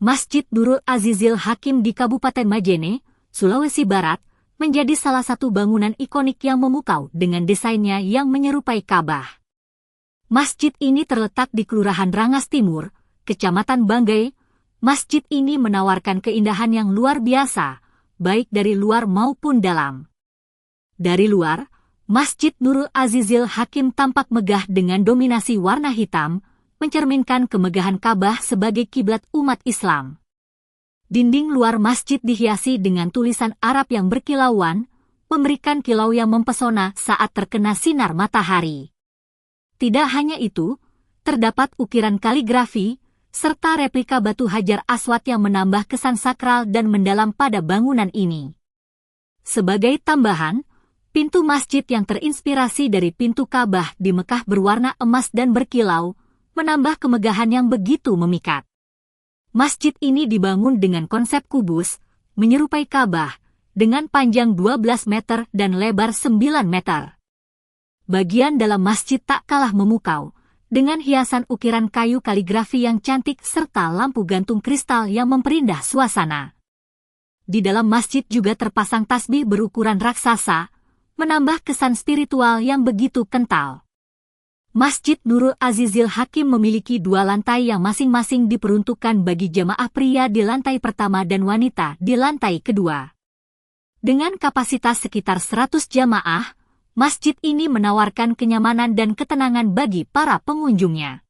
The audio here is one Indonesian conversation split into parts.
Masjid Nurul Azizil Hakim di Kabupaten Majene, Sulawesi Barat, menjadi salah satu bangunan ikonik yang memukau dengan desainnya yang menyerupai Ka'bah. Masjid ini terletak di Kelurahan Rangas Timur, Kecamatan Banggai. Masjid ini menawarkan keindahan yang luar biasa, baik dari luar maupun dalam. Dari luar, Masjid Nurul Azizil Hakim tampak megah dengan dominasi warna hitam, mencerminkan kemegahan Ka'bah sebagai kiblat umat Islam. Dinding luar masjid dihiasi dengan tulisan Arab yang berkilauan, memberikan kilau yang mempesona saat terkena sinar matahari. Tidak hanya itu, terdapat ukiran kaligrafi, serta replika batu hajar aswad yang menambah kesan sakral dan mendalam pada bangunan ini. Sebagai tambahan, pintu masjid yang terinspirasi dari pintu Ka'bah di Mekah berwarna emas dan berkilau, menambah kemegahan yang begitu memikat. Masjid ini dibangun dengan konsep kubus, menyerupai Ka'bah, dengan panjang 12 meter dan lebar 9 meter. Bagian dalam masjid tak kalah memukau, dengan hiasan ukiran kayu kaligrafi yang cantik serta lampu gantung kristal yang memperindah suasana. Di dalam masjid juga terpasang tasbih berukuran raksasa, menambah kesan spiritual yang begitu kental. Masjid Nurul Azizil Hakim memiliki 2 lantai yang masing-masing diperuntukkan bagi jamaah pria di lantai pertama dan wanita di lantai kedua. Dengan kapasitas sekitar 100 jamaah, masjid ini menawarkan kenyamanan dan ketenangan bagi para pengunjungnya.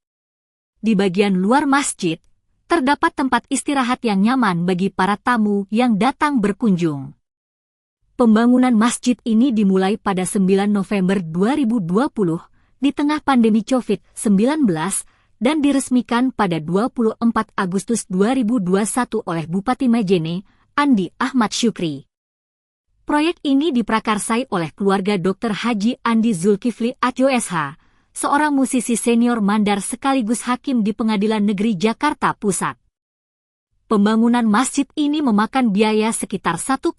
Di bagian luar masjid, terdapat tempat istirahat yang nyaman bagi para tamu yang datang berkunjung. Pembangunan masjid ini dimulai pada 9 November 2020 di tengah pandemi COVID-19 dan diresmikan pada 24 Agustus 2021 oleh Bupati Majene, Andi Ahmad Syukri. Proyek ini diprakarsai oleh keluarga Dr. Haji Andi Zulkifli Atjo SH, seorang musisi senior mandar sekaligus hakim di Pengadilan Negeri Jakarta Pusat. Pembangunan masjid ini memakan biaya sekitar 1,5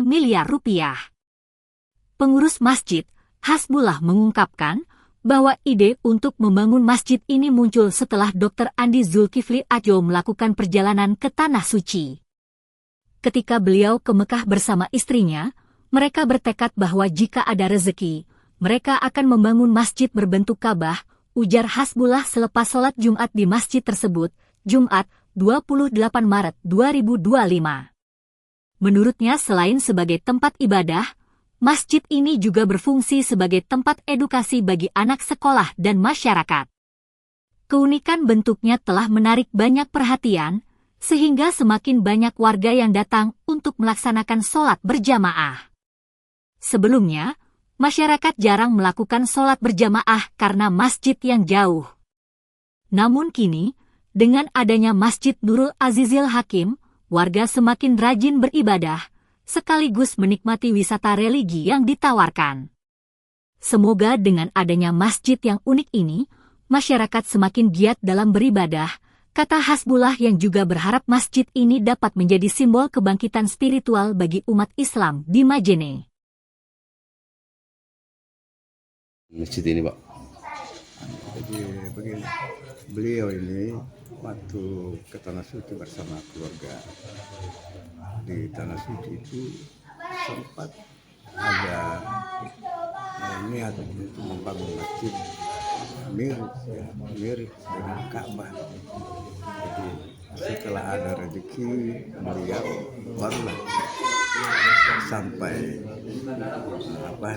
miliar rupiah. Pengurus masjid, Hasbullah, mengungkapkan bahwa ide untuk membangun masjid ini muncul setelah Dr. Andi Zulkifli Atjo melakukan perjalanan ke Tanah Suci. Ketika beliau ke Mekah bersama istrinya, mereka bertekad bahwa jika ada rezeki, mereka akan membangun masjid berbentuk Ka'bah, ujar Hasbullah selepas sholat Jumat di masjid tersebut, Jumat, 28 Maret 2025. Menurutnya selain sebagai tempat ibadah, masjid ini juga berfungsi sebagai tempat edukasi bagi anak sekolah dan masyarakat. Keunikan bentuknya telah menarik banyak perhatian, sehingga semakin banyak warga yang datang untuk melaksanakan sholat berjamaah. Sebelumnya, masyarakat jarang melakukan sholat berjamaah karena masjid yang jauh. Namun kini, dengan adanya Masjid Nurul Azizil Hakim, warga semakin rajin beribadah, sekaligus menikmati wisata religi yang ditawarkan. Semoga dengan adanya masjid yang unik ini, masyarakat semakin giat dalam beribadah, kata Hasbullah yang juga berharap masjid ini dapat menjadi simbol kebangkitan spiritual bagi umat Islam di Majene. Masjid ini, Pak. Jadi begini, beliau ini waktu ke Tanah Suci bersama keluarga di Tanah Suci itu sempat ada niat untuk membangun masjid mirip dengan Ka'bah. Jadi setelah ada rezeki beliau barulah sampai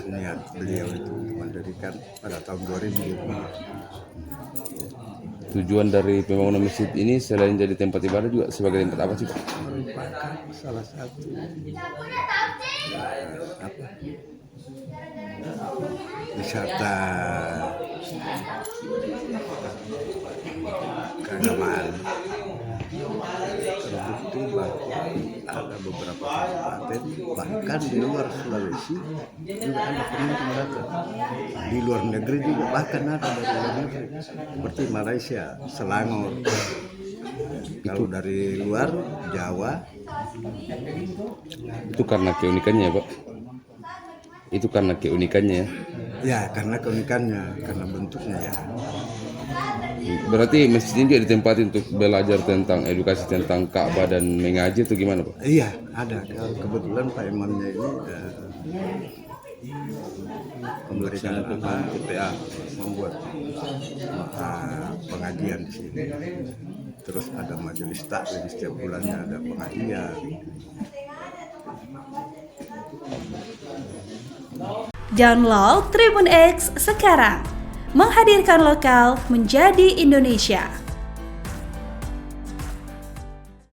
niat beliau itu mendirikan pada tahun 2005. Tujuan dari pembangunan masjid ini selain jadi tempat ibadah juga sebagai tempat apa sih, Pak? Merupakan salah satu wisata keagamaan. Terbukti bahwa ada beberapa kabupaten bahkan di luar Sulawesi juga ada pengunjung datang. Di luar negeri juga bahkan ada dari luar negeri seperti Malaysia, Selangor. Kalau dari luar Jawa. Itu karena keunikannya, Pak. Itu karena keunikannya ya. Ya, karena keunikannya, karena bentuknya ya. Berarti masjid ini juga ditempati untuk belajar tentang edukasi tentang Ka'bah dan mengaji atau gimana Pak? Iya, ada. Kebetulan Pak Imamnya ini memberikan TPA, membuat pengajian di sini. Terus ada majelis taklim, setiap bulannya ada pengajian. Download Tribun X sekarang, menghadirkan lokal menjadi Indonesia.